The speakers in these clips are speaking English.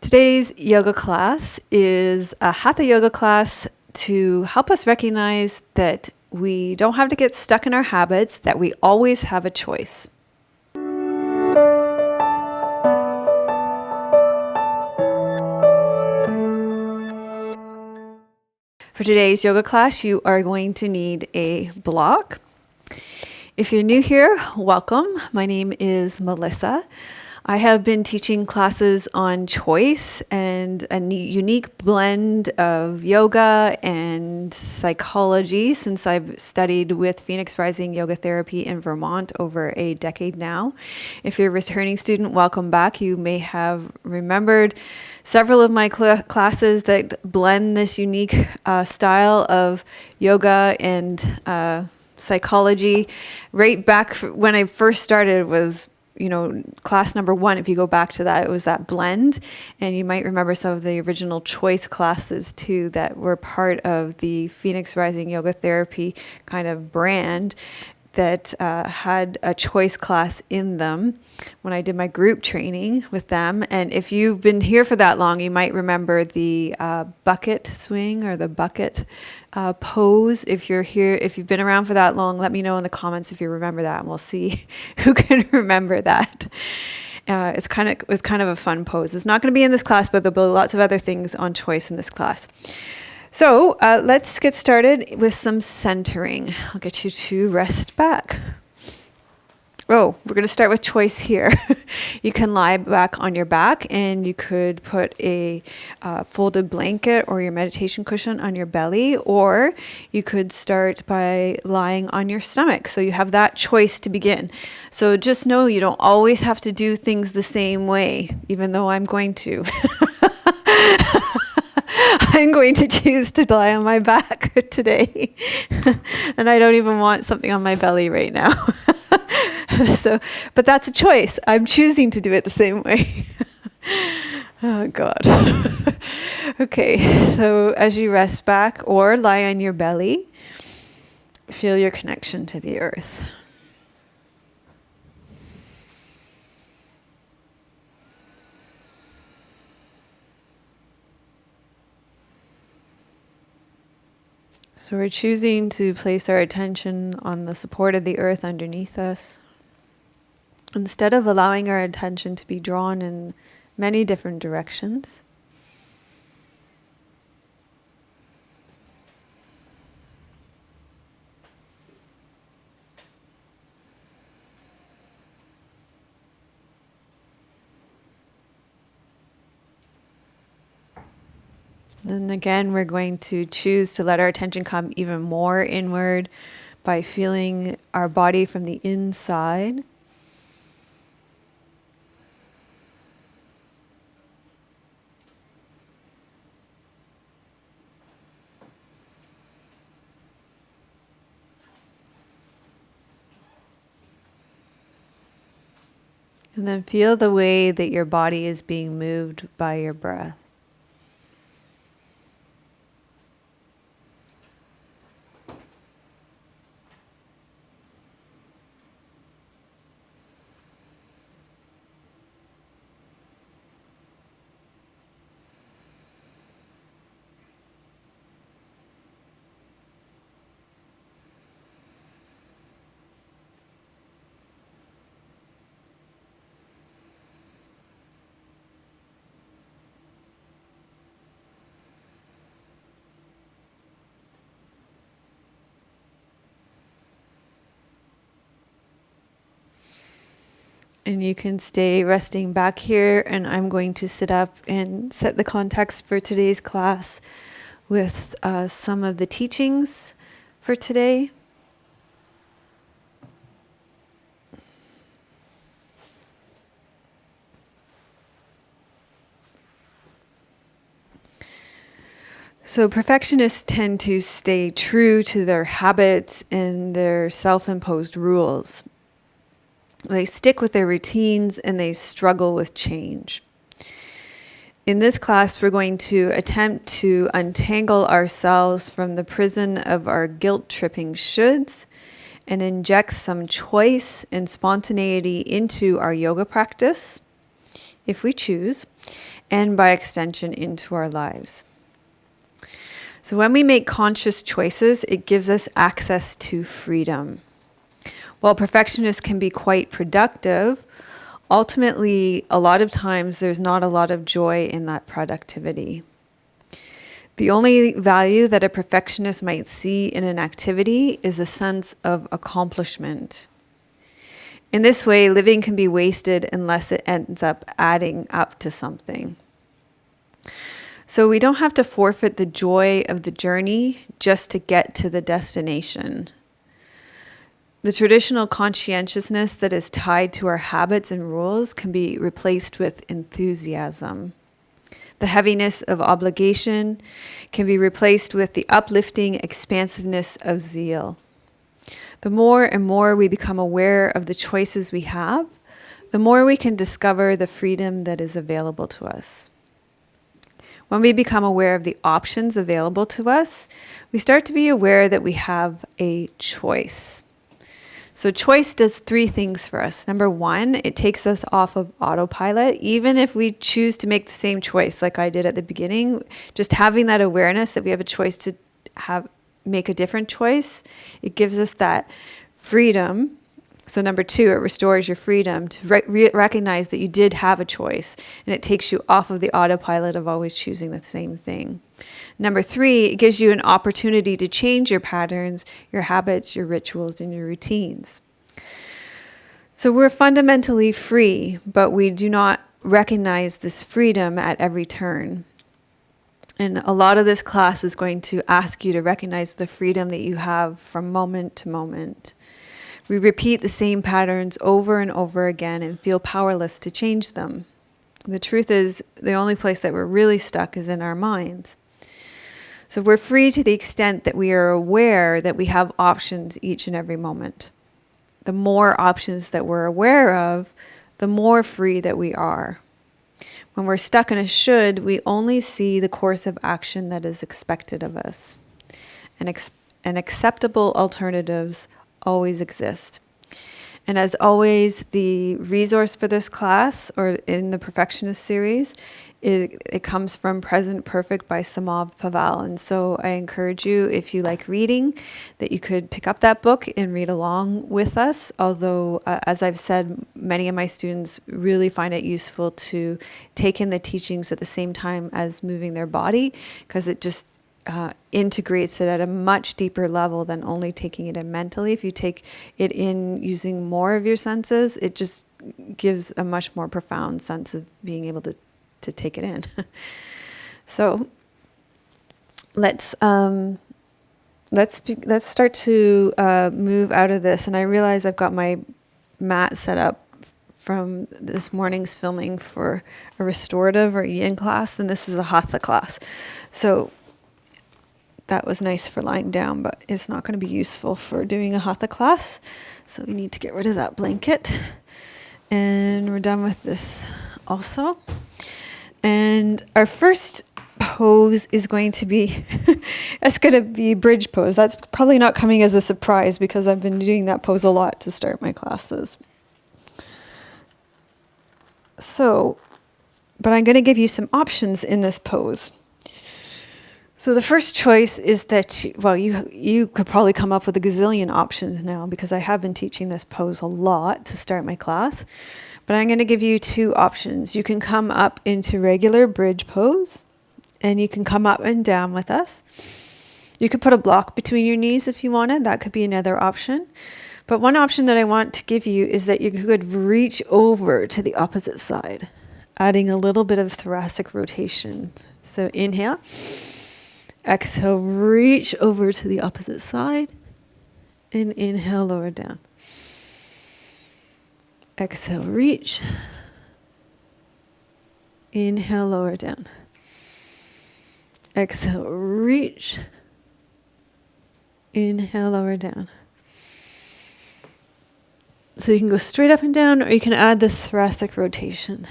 Today's yoga class is a Hatha yoga class to help us recognize that we don't have to get stuck in our habits, that we always have a choice. For today's yoga class, you are going to need a block. If you're new here, welcome. My name is Melissa. I have been teaching classes on choice and a unique blend of yoga and psychology since I've studied with Phoenix Rising Yoga Therapy in Vermont over a decade now. If you're a returning student, welcome back. You may have remembered several of my classes that blend this unique style of yoga and psychology. Right back when I first started was class number 1, if you go back to that, it was that blend. And you might remember some of the original choice classes too that were part of the Phoenix Rising Yoga Therapy kind of brand that had a choice class in them when I did my group training with them. And if you've been here for that long, you might remember the bucket swing or the bucket pose. If you're here, if you've been around for that long, let me know in the comments if you remember that, and we'll see who can remember that. It was kind of a fun pose. It's not going to be in this class, but there'll be lots of other things on choice in this class. So let's get started with some centering. I'll get you to rest back. Oh, we're going to start with choice here. You can lie back on your back, and you could put a folded blanket or your meditation cushion on your belly, or you could start by lying on your stomach. So you have that choice to begin. So just know you don't always have to do things the same way, even though I'm going to. I'm going to choose to lie on my back today. And I don't even want something on my belly right now. But that's a choice. I'm choosing to do it the same way. Oh, God. Okay, so as you rest back or lie on your belly, feel your connection to the earth. So we're choosing to place our attention on the support of the earth underneath us, instead of allowing our attention to be drawn in many different directions. Then again, we're going to choose to let our attention come even more inward by feeling our body from the inside. And then feel the way that your body is being moved by your breath. And you can stay resting back here, and I'm going to sit up and set the context for today's class with some of the teachings for today. So perfectionists tend to stay true to their habits and their self-imposed rules. They stick with their routines and they struggle with change. In this class, we're going to attempt to untangle ourselves from the prison of our guilt-tripping shoulds and inject some choice and spontaneity into our yoga practice, if we choose, and by extension into our lives. So when we make conscious choices, it gives us access to freedom. While perfectionists can be quite productive, ultimately, a lot of times there's not a lot of joy in that productivity. The only value that a perfectionist might see in an activity is a sense of accomplishment. In this way, living can be wasted unless it ends up adding up to something. So we don't have to forfeit the joy of the journey just to get to the destination. The traditional conscientiousness that is tied to our habits and rules can be replaced with enthusiasm. The heaviness of obligation can be replaced with the uplifting expansiveness of zeal. The more and more we become aware of the choices we have, the more we can discover the freedom that is available to us. When we become aware of the options available to us, we start to be aware that we have a choice. So choice does three things for us. Number one, it takes us off of autopilot. Even if we choose to make the same choice like I did at the beginning, just having that awareness that we have a choice to make a different choice, it gives us that freedom. So number two, it restores your freedom to recognize that you did have a choice, and it takes you off of the autopilot of always choosing the same thing. Number three, it gives you an opportunity to change your patterns, your habits, your rituals, and your routines. So we're fundamentally free, but we do not recognize this freedom at every turn. And a lot of this class is going to ask you to recognize the freedom that you have from moment to moment. We repeat the same patterns over and over again and feel powerless to change them. The truth is, the only place that we're really stuck is in our minds. So we're free to the extent that we are aware that we have options each and every moment. The more options that we're aware of, the more free that we are. When we're stuck in a should, we only see the course of action that is expected of us. And acceptable alternatives always exist. And as always, the resource for this class, or in the Perfectionist series, it comes from Present Perfect by Samav Paval. And so I encourage you, if you like reading, that you could pick up that book and read along with us. Although, as I've said, many of my students really find it useful to take in the teachings at the same time as moving their body, because it just integrates it at a much deeper level than only taking it in mentally. If you take it in using more of your senses, it just gives a much more profound sense of being able to take it in. So let's start to move out of this. And I realize I've got my mat set up from this morning's filming for a restorative or yin class, and this is a Hatha class. So that was nice for lying down, but it's not going to be useful for doing a Hatha class. So we need to get rid of that blanket. And we're done with this also. And our first pose is going to be, it's going to be bridge pose. That's probably not coming as a surprise because I've been doing that pose a lot to start my classes. So, but I'm going to give you some options in this pose. So the first choice is that, you could probably come up with a gazillion options now because I have been teaching this pose a lot to start my class. But I'm going to give you two options. You can come up into regular bridge pose, and you can come up and down with us. You could put a block between your knees if you wanted. That could be another option. But one option that I want to give you is that you could reach over to the opposite side, adding a little bit of thoracic rotation. So inhale. Exhale, reach over to the opposite side, and inhale, lower down. Exhale, reach. Inhale, lower down. Exhale, reach. Inhale, lower down. So you can go straight up and down, or you can add this thoracic rotation.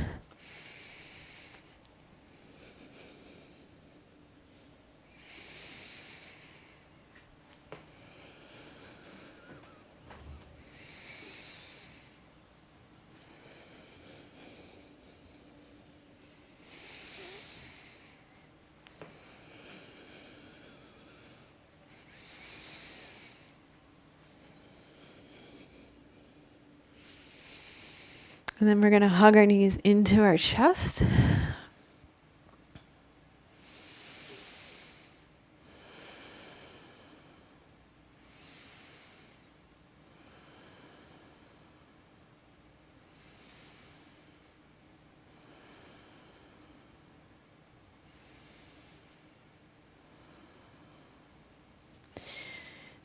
And then we're going to hug our knees into our chest.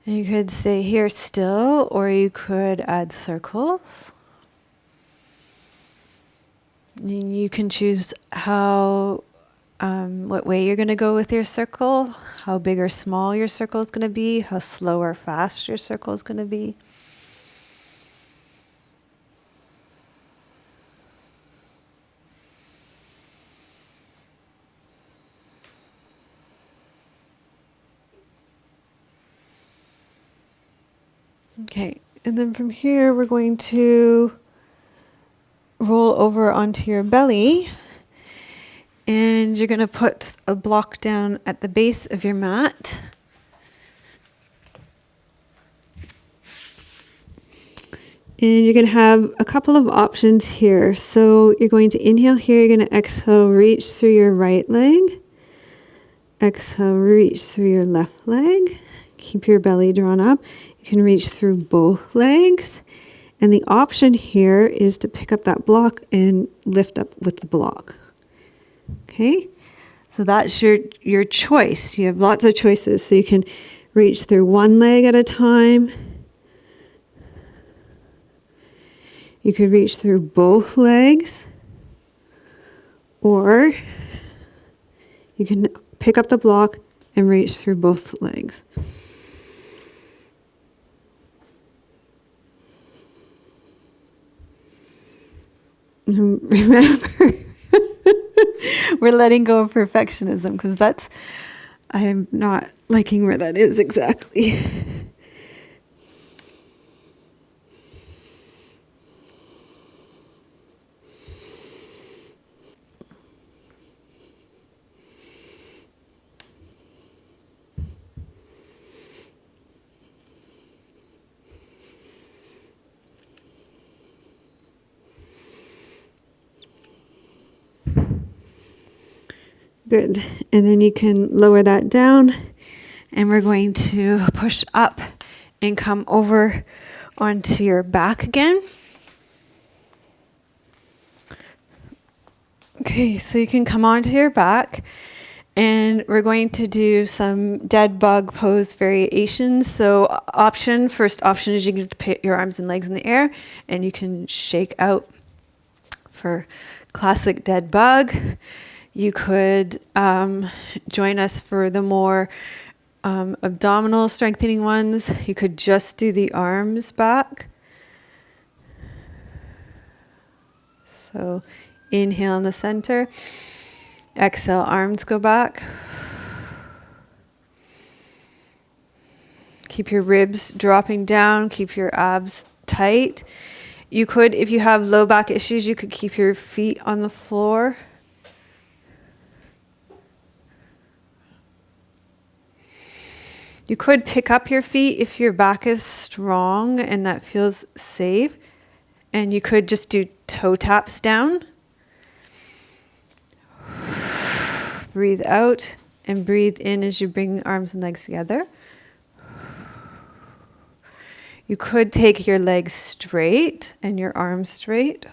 And you could stay here still, or you could add circles. And you can choose what way you're going to go with your circle, how big or small your circle is going to be, how slow or fast your circle is going to be. Okay, and then from here we're going to roll over onto your belly, and you're going to put a block down at the base of your mat. And you're going to have a couple of options here. So you're going to inhale here, you're going to exhale, reach through your right leg. Exhale, reach through your left leg. Keep your belly drawn up. You can reach through both legs. And the option here is to pick up that block and lift up with the block. Okay? So that's your choice. You have lots of choices. So you can reach through one leg at a time. You could reach through both legs. Or you can pick up the block and reach through both legs. Remember, we're letting go of perfectionism because I'm not liking where that is exactly. Good. And then you can lower that down, and we're going to push up and come over onto your back again. Okay, so you can come onto your back, and we're going to do some dead bug pose variations. So first option is you can put your arms and legs in the air, and you can shake out for classic dead bug. You could join us for the more abdominal strengthening ones. You could just do the arms back. So inhale in the center. Exhale, arms go back. Keep your ribs dropping down. Keep your abs tight. You could, if you have low back issues, you could keep your feet on the floor. You could pick up your feet if your back is strong and that feels safe. And you could just do toe taps down. Breathe out and breathe in as you bring arms and legs together. You could take your legs straight and your arms straight.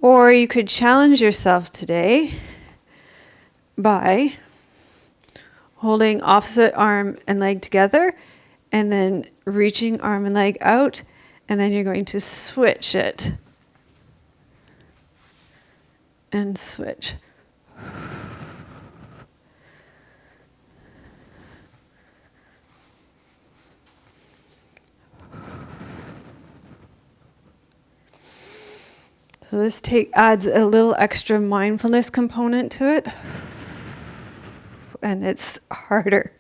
Or you could challenge yourself today by holding opposite arm and leg together and then reaching arm and leg out, and then you're going to switch it and switch. So this adds a little extra mindfulness component to it, and it's harder.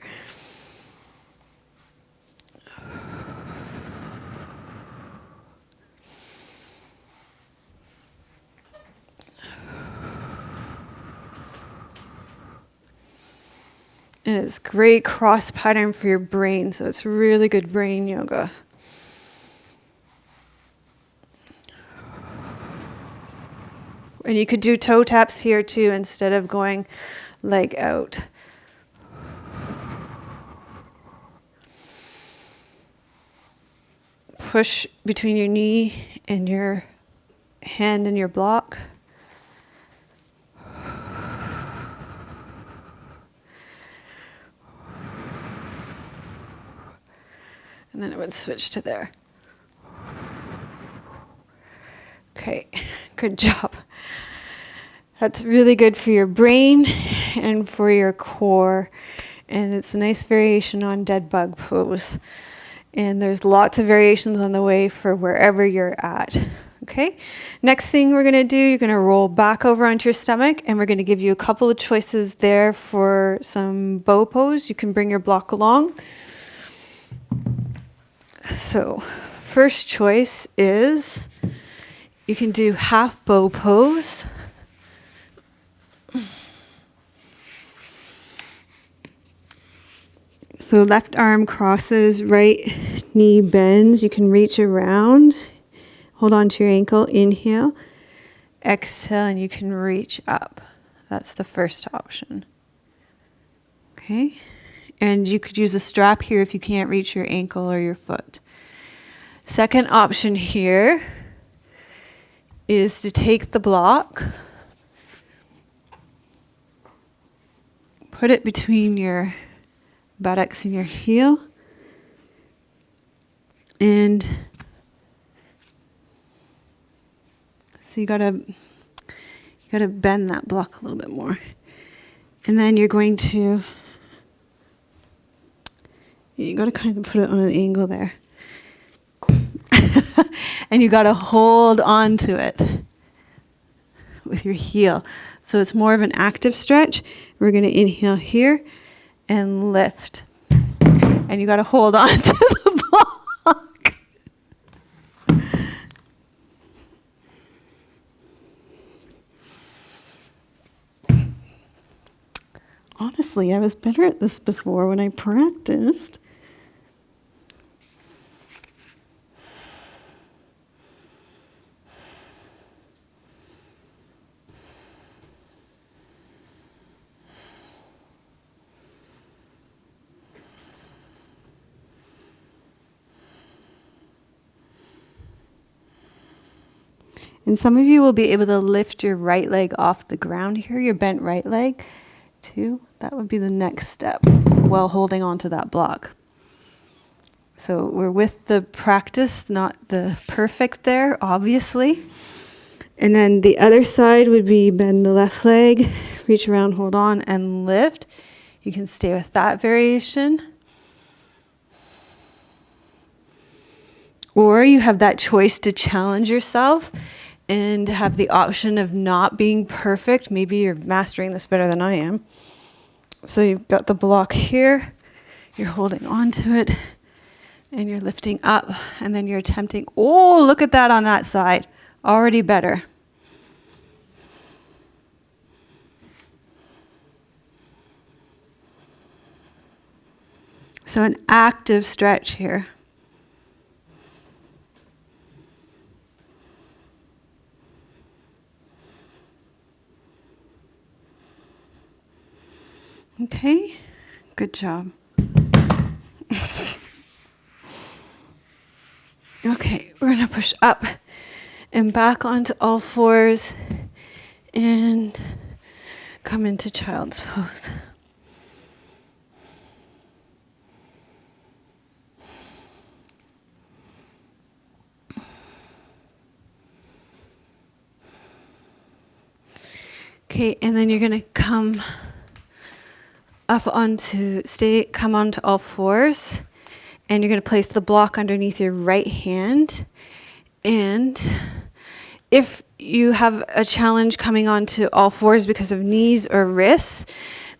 And it's great cross pattern for your brain, so it's really good brain yoga. And you could do toe taps here too instead of going leg out. Push between your knee and your hand and your block. And then it would switch to there. Okay, good job. That's really good for your brain and for your core. And it's a nice variation on dead bug pose. And there's lots of variations on the way for wherever you're at. Okay, next thing we're going to do, you're going to roll back over onto your stomach, and we're going to give you a couple of choices there for some bow pose. You can bring your block along. So first choice is you can do half bow pose. So left arm crosses, right knee bends. You can reach around. Hold on to your ankle. Inhale. Exhale, and you can reach up. That's the first option. Okay. And you could use a strap here if you can't reach your ankle or your foot. Second option here is to take the block, put it between your buttocks and your heel, and so you gotta bend that block a little bit more, and then you're going to kind of put it on an angle there, and you gotta hold on to it with your heel. So it's more of an active stretch. We're gonna inhale here and lift. And you got to hold on to the block. Honestly, I was better at this before when I practiced. And some of you will be able to lift your right leg off the ground here, your bent right leg, too. That would be the next step while holding on to that block. So we're with the practice, not the perfect there, obviously. And then the other side would be bend the left leg, reach around, hold on, and lift. You can stay with that variation. Or you have that choice to challenge yourself and have the option of not being perfect. Maybe you're mastering this better than I am. So you've got the block here, you're holding on to it, and you're lifting up, and then you're attempting, oh, look at that on that side. Already better. So an active stretch here. Okay, good job. Okay, we're going to push up and back onto all fours and come into child's pose. Okay, and then you're going to come come onto all fours, and you're going to place the block underneath your right hand. And if you have a challenge coming onto all fours because of knees or wrists,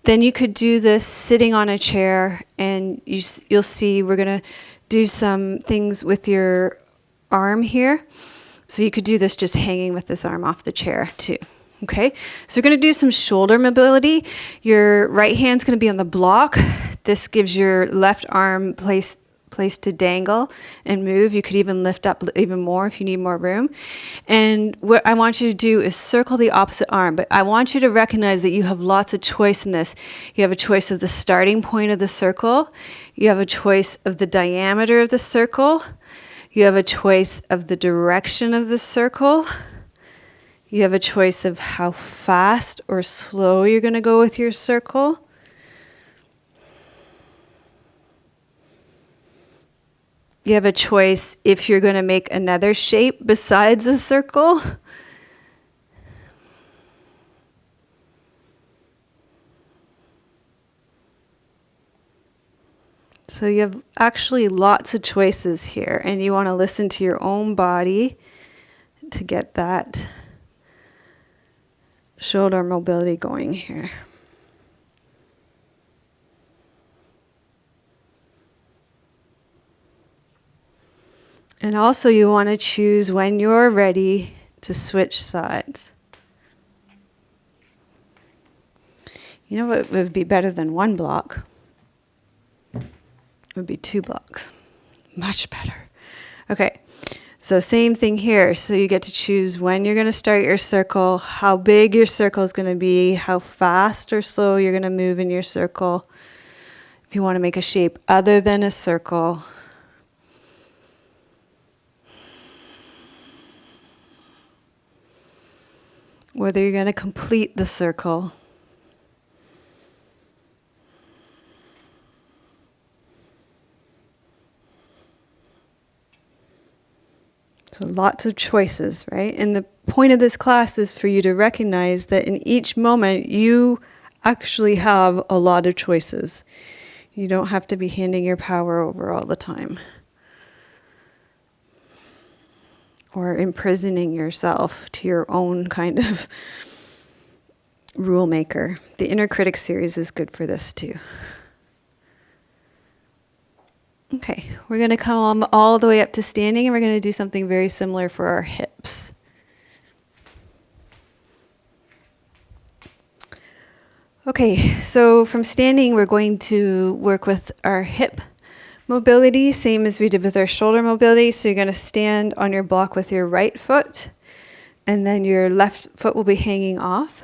then you could do this sitting on a chair, and you'll see we're going to do some things with your arm here. So you could do this just hanging with this arm off the chair too. Okay, so we're going to do some shoulder mobility. Your right hand's going to be on the block. This gives your left arm place to dangle and move. You could even lift up even more if you need more room. And what I want you to do is circle the opposite arm, but I want you to recognize that you have lots of choice in this. You have a choice of the starting point of the circle. You have a choice of the diameter of the circle. You have a choice of the direction of the circle. You have a choice of how fast or slow you're going to go with your circle. You have a choice if you're going to make another shape besides a circle. So you have actually lots of choices here, and you want to listen to your own body to get that shoulder mobility going here. And also you want to choose when you're ready to switch sides. You know what would be better than one block? It would be 2 blocks. Much better. Okay. So same thing here. So you get to choose when you're going to start your circle, how big your circle is going to be, how fast or slow you're going to move in your circle. If you want to make a shape other than a circle. Whether you're going to complete the circle. So lots of choices, right? And the point of this class is for you to recognize that in each moment you actually have a lot of choices. You don't have to be handing your power over all the time. Or imprisoning yourself to your own kind of rule maker. The Inner Critic series is good for this too. Okay, we're going to come all the way up to standing, and we're going to do something very similar for our hips. Okay, so from standing, we're going to work with our hip mobility, same as we did with our shoulder mobility. So you're going to stand on your block with your right foot, and then your left foot will be hanging off,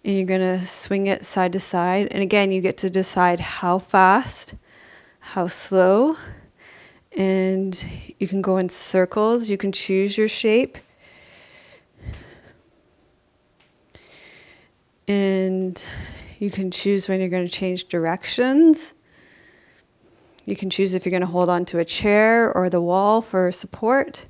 and you're going to swing it side to side. And again, you get to decide how fast, how slow, and you can go in circles. You can choose your shape. And you can choose when you're going to change directions. You can choose if you're going to hold on to a chair or the wall for support.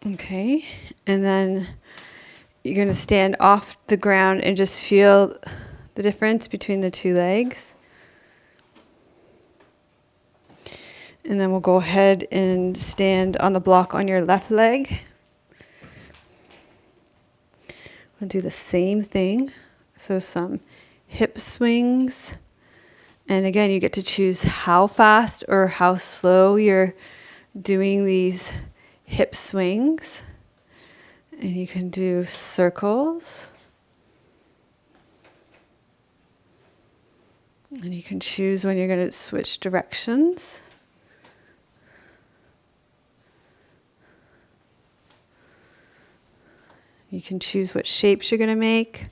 Okay, and then you're going to stand off the ground and just feel the difference between the 2 legs. And then we'll go ahead and stand on the block on your left leg. We'll do the same thing. So some hip swings. And again, you get to choose how fast or how slow you're doing these hip swings. And you can do circles. And you can choose when you're going to switch directions. You can choose what shapes you're going to make.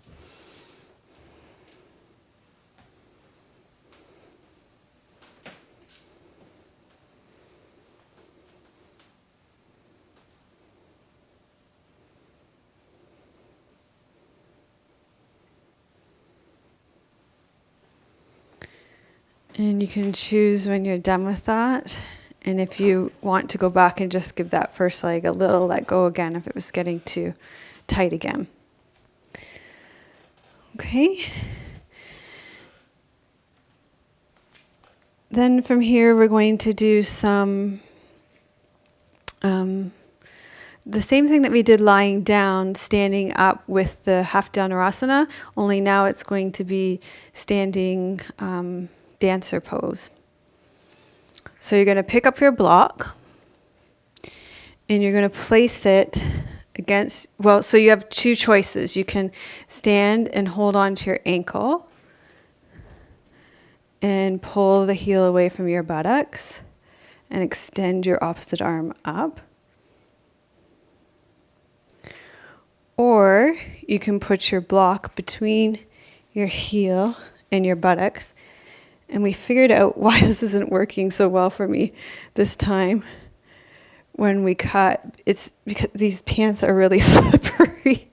And you can choose when you're done with that. And if you want to go back and just give that first leg a little let go again if it was getting too tight again. Okay. Then from here we're going to do some The same thing that we did lying down, standing up with the half dhanurasana, only now it's going to be standing dancer pose. So you're going to pick up your block and you're going to place it against, well, so you have two choices. You can stand and hold on to your ankle and pull the heel away from your buttocks and extend your opposite arm up. Or you can put your block between your heel and your buttocks. And we figured out why this isn't working so well for me this time when we cut. It's because these pants are really slippery.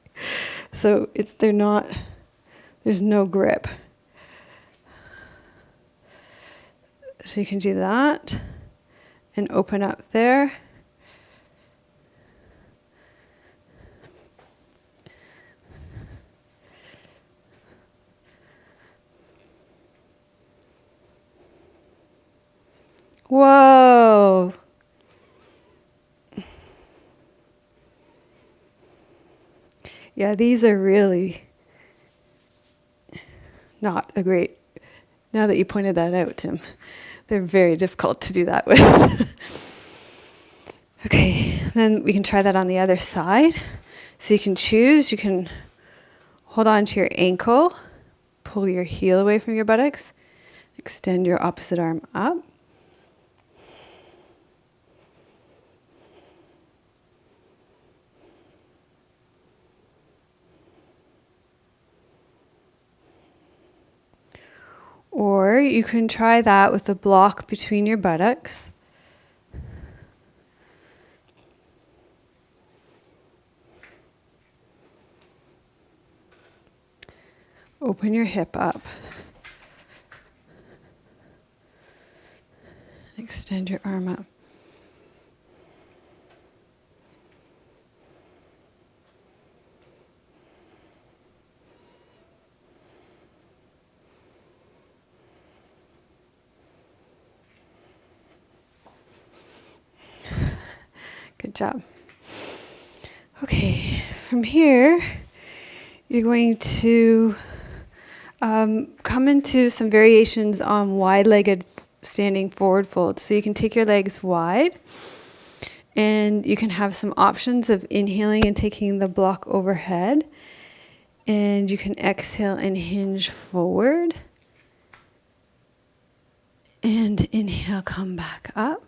So there's no grip. So you can do that and open up there. Whoa. Yeah, these are really not a great, now that you pointed that out, Tim, they're very difficult to do that with. Okay, then we can try that on the other side. So you can choose, you can hold on to your ankle, pull your heel away from your buttocks, extend your opposite arm up. Or you can try that with a block between your buttocks. Open your hip up. Extend your arm up. Good job. Okay, from here, you're going to come into some variations on wide-legged standing forward fold. So you can take your legs wide, and you can have some options of inhaling and taking the block overhead. And you can exhale and hinge forward. And inhale, come back up.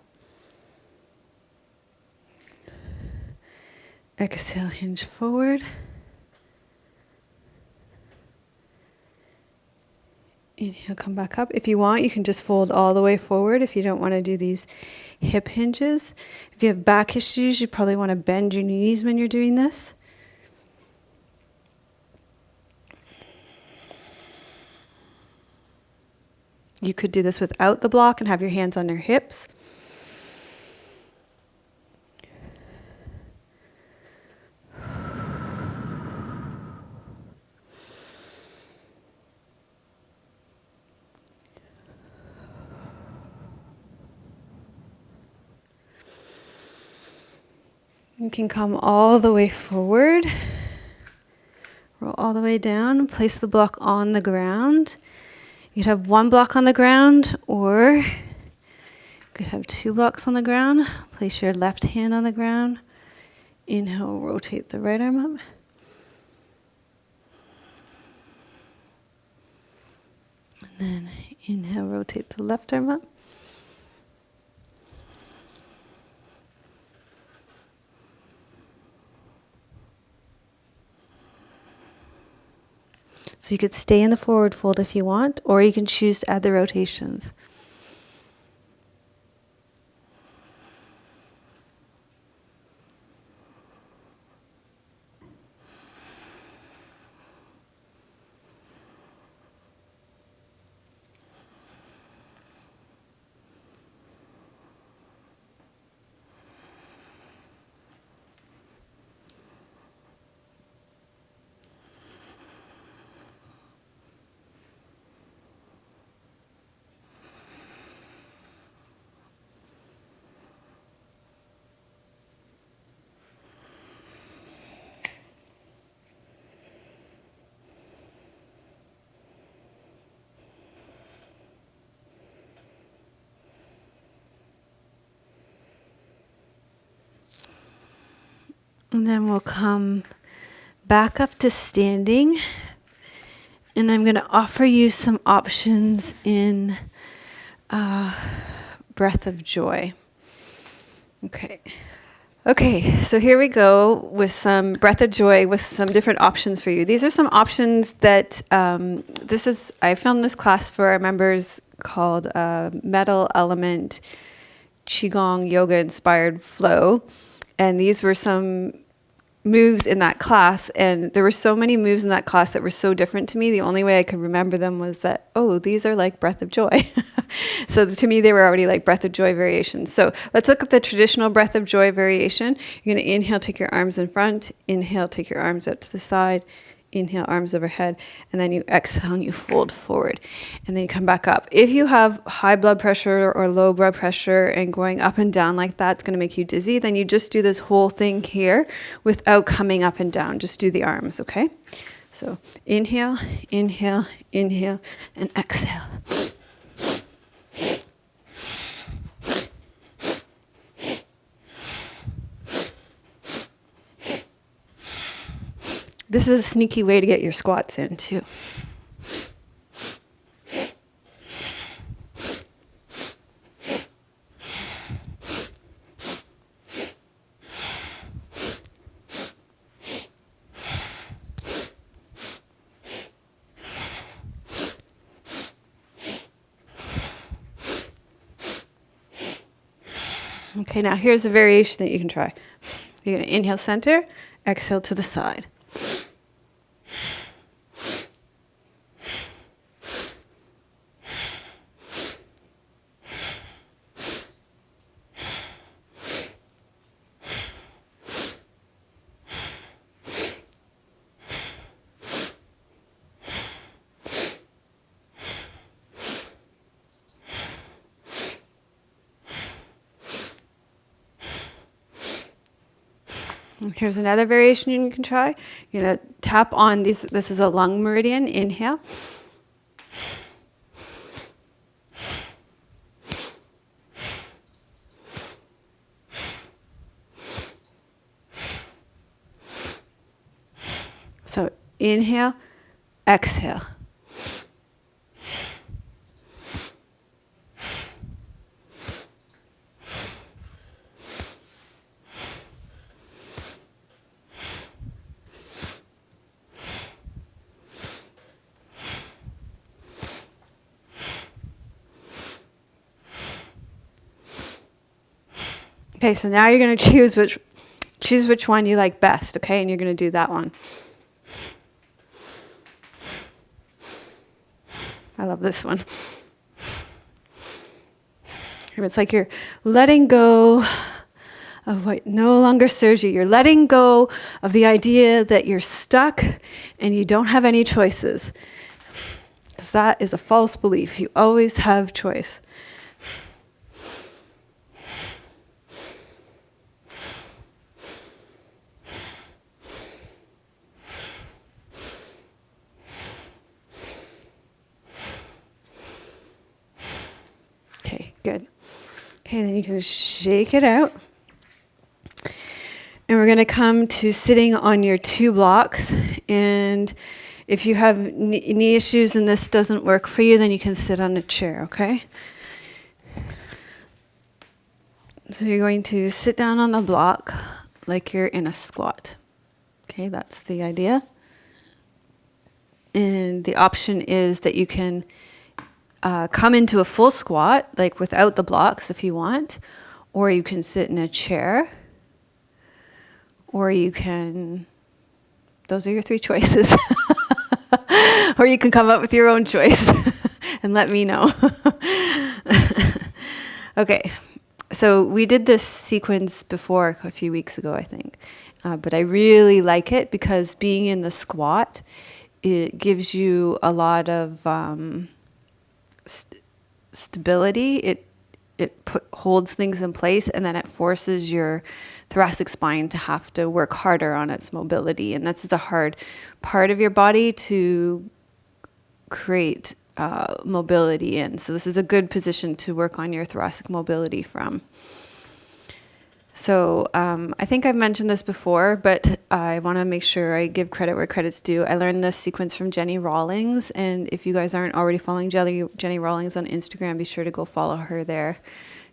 Exhale, hinge forward. Inhale, come back up. If you want, you can just fold all the way forward if you don't want to do these hip hinges. If you have back issues, you probably want to bend your knees when you're doing this. You could do this without the block and have your hands on your hips. You can come all the way forward, roll all the way down, place the block on the ground. You could have one block on the ground, or you could have two blocks on the ground. Place your left hand on the ground. Inhale, rotate the right arm up. And then inhale, rotate the left arm up. So you could stay in the forward fold if you want, or you can choose to add the rotations. And then we'll come back up to standing. And I'm going to offer you some options in breath of joy. Okay, so here we go with some breath of joy with some different options for you. These are some options that I filmed this class for our members called Metal Element Qigong Yoga Inspired Flow. And these were some moves in that class, and there were so many moves in that class that were so different to me. The only way I could remember them was that, oh, these are like breath of joy. So to me, they were already like breath of joy variations. So let's look at the traditional breath of joy variation. You're going to inhale, take your arms in front. Inhale, take your arms out to the side. Inhale, arms overhead, and then you exhale and you fold forward, and then you come back up. If you have high blood pressure or low blood pressure and going up and down like that's going to make you dizzy, then you just do this whole thing here without coming up and down. Just do the arms, okay? So inhale, inhale, inhale, and exhale. This is a sneaky way to get your squats in, too. Okay, now here's a variation that you can try. You're going to inhale center, exhale to the side. Here's another variation you can try. You're going to tap on these. This is a lung meridian. Inhale. So inhale, exhale. Okay, so now you're going to choose which one you like best, okay? And you're going to do that one. I love this one. It's like you're letting go of what no longer serves you. You're letting go of the idea that you're stuck and you don't have any choices. Because that is a false belief. You always have choice. Okay, good. Okay, then you can shake it out. And we're going to come to sitting on your 2 blocks. And if you have knee issues and this doesn't work for you, then you can sit on a chair, okay? So you're going to sit down on the block like you're in a squat. Okay, that's the idea. And the option is that you can come into a full squat, like without the blocks if you want, or you can sit in a chair, or you can, those are your 3 choices. Or you can come up with your own choice and let me know. Okay, so we did this sequence before a few weeks ago, I think, but I really like it because being in the squat, it gives you a lot of stability. It holds things in place, and then it forces your thoracic spine to have to work harder on its mobility. And that's the hard part of your body to create mobility in. So this is a good position to work on your thoracic mobility from. So I think I've mentioned this before, but I want to make sure I give credit where credit's due. I learned this sequence from Jenni Rawlings, and if you guys aren't already following Jenni Rawlings on Instagram, be sure to go follow her there.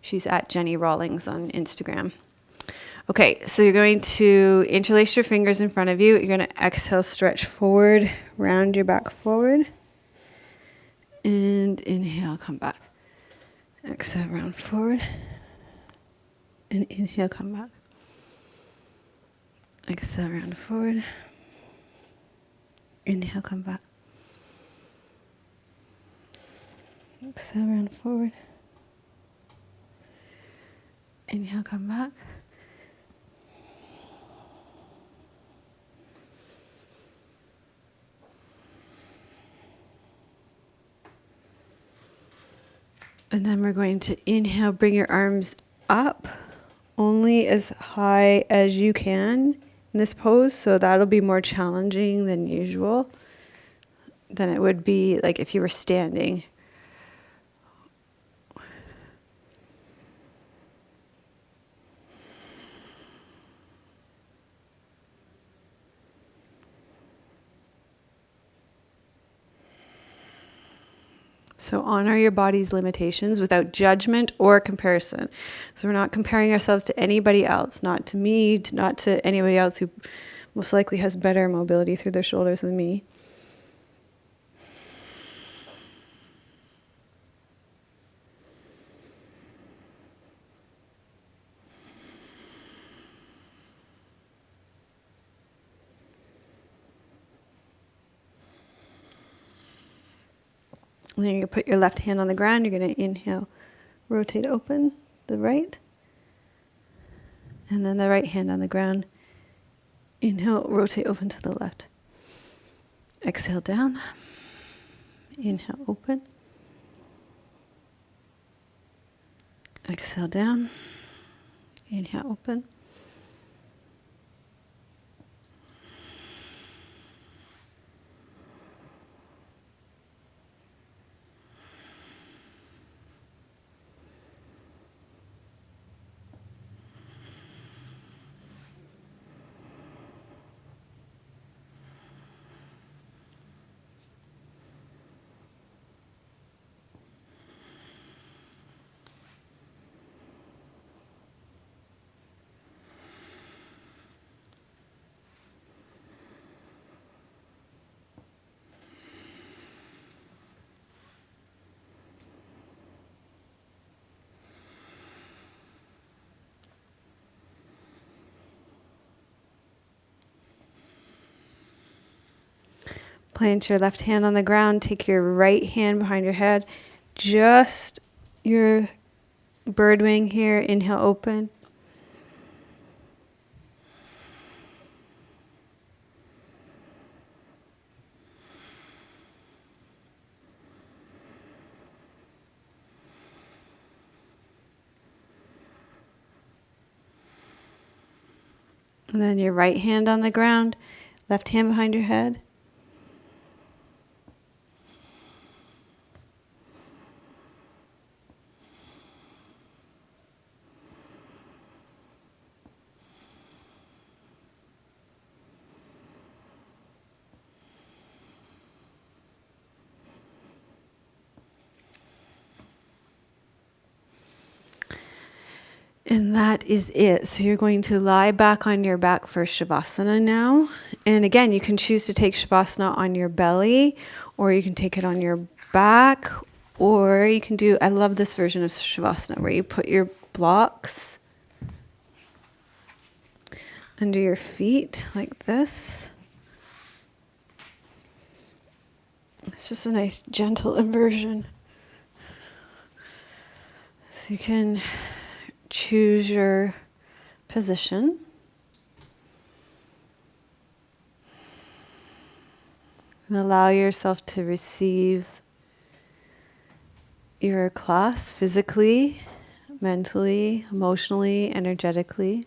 She's at Jenni Rawlings on Instagram. Okay, so you're going to interlace your fingers in front of you. You're going to exhale, stretch forward, round your back forward, and inhale, come back. Exhale, round forward. And inhale, come back. Exhale, round forward. Inhale, come back. Exhale, round forward. Inhale, come back. And then we're going to inhale, bring your arms up only as high as you can in this pose. So that'll be more challenging than usual, than it would be like if you were standing. So honor your body's limitations without judgment or comparison. So we're not comparing ourselves to anybody else, not to me, not to anybody else who most likely has better mobility through their shoulders than me. And then you're going to put your left hand on the ground. You're going to inhale, rotate open, the right. And then the right hand on the ground. Inhale, rotate open to the left. Exhale down. Inhale, open. Exhale down. Inhale, open. Plant your left hand on the ground. Take your right hand behind your head. Just your bird wing here. Inhale, open. And then your right hand on the ground. Left hand behind your head. And that is it. So you're going to lie back on your back for Shavasana now. And again, you can choose to take Shavasana on your belly, or you can take it on your back, or you can do, I love this version of Shavasana, where you put your blocks under your feet like this. It's just a nice gentle inversion. So you can choose your position. And allow yourself to receive your class physically, mentally, emotionally, energetically.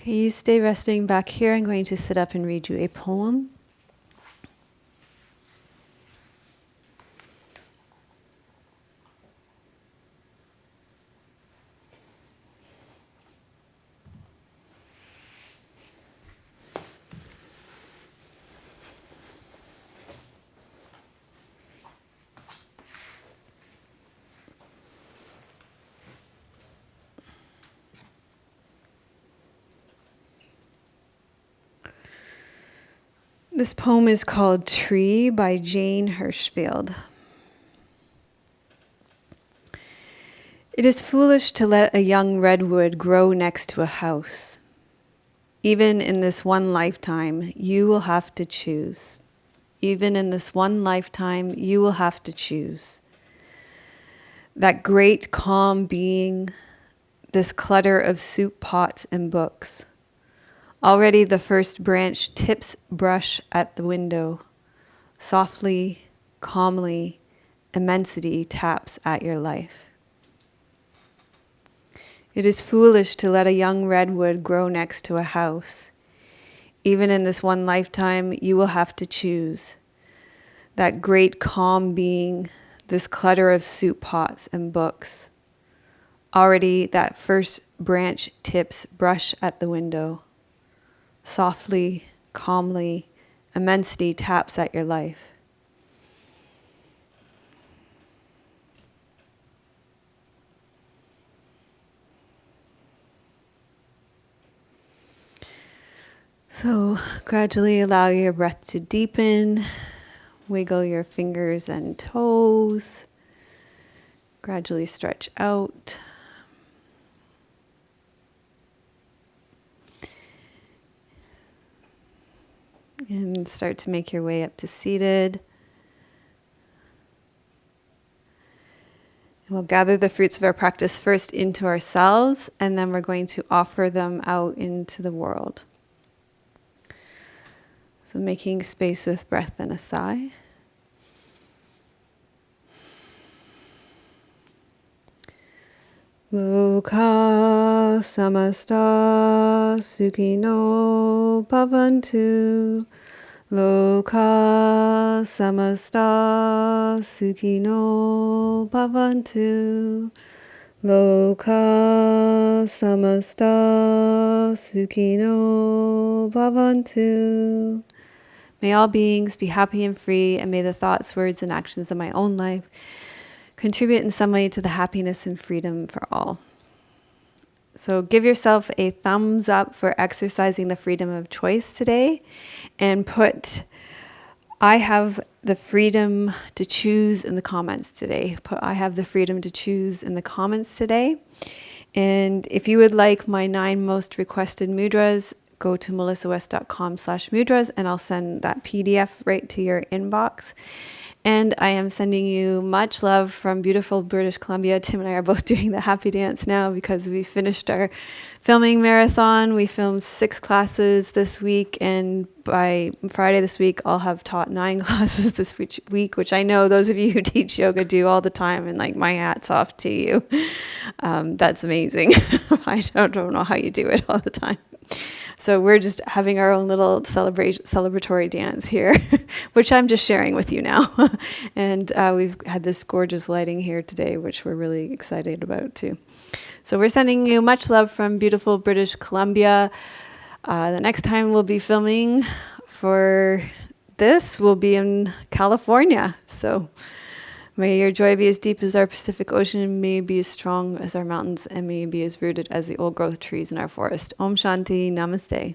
Okay, you stay resting back here. I'm going to sit up and read you a poem. This poem is called Tree by Jane Hirschfield. It is foolish to let a young redwood grow next to a house. Even in this one lifetime, you will have to choose. Even in this one lifetime, you will have to choose. That great calm being, this clutter of soup pots and books. Already the first branch tips brush at the window. Softly, calmly, immensity taps at your life. It is foolish to let a young redwood grow next to a house. Even in this one lifetime, you will have to choose. That great calm being, this clutter of soup pots and books. Already that first branch tips brush at the window. Softly, calmly, immensity taps at your life. So gradually allow your breath to deepen. Wiggle your fingers and toes. Gradually stretch out. And start to make your way up to seated. And we'll gather the fruits of our practice first into ourselves, and then we're going to offer them out into the world. So making space with breath and a sigh. Loka samasta sukhino bhavantu. Loka samasta sukhino bhavantu. Loka samasta sukhino bhavantu. May all beings be happy and free, and may the thoughts, words, and actions of my own life contribute in some way to the happiness and freedom for all. So give yourself a thumbs up for exercising the freedom of choice today, and put I have the freedom to choose in the comments today. Put I have the freedom to choose in the comments today. And if you would like my 9 most requested mudras, go to melissawest.com/mudras, and I'll send that PDF right to your inbox. And I am sending you much love from beautiful British Columbia. Tim and I are both doing the happy dance now because we finished our filming marathon. We filmed 6 classes this week, and by Friday this week, I'll have taught 9 classes this week, which I know those of you who teach yoga do all the time, and like my hat's off to you. That's amazing. I don't know how you do it all the time. So we're just having our own little celebratory dance here, which I'm just sharing with you now. And we've had this gorgeous lighting here today, which we're really excited about too. So we're sending you much love from beautiful British Columbia. The next time we'll be filming for this will be in California. So may your joy be as deep as our Pacific Ocean, may it be as strong as our mountains, and may it be as rooted as the old growth trees in our forest. Om Shanti, Namaste.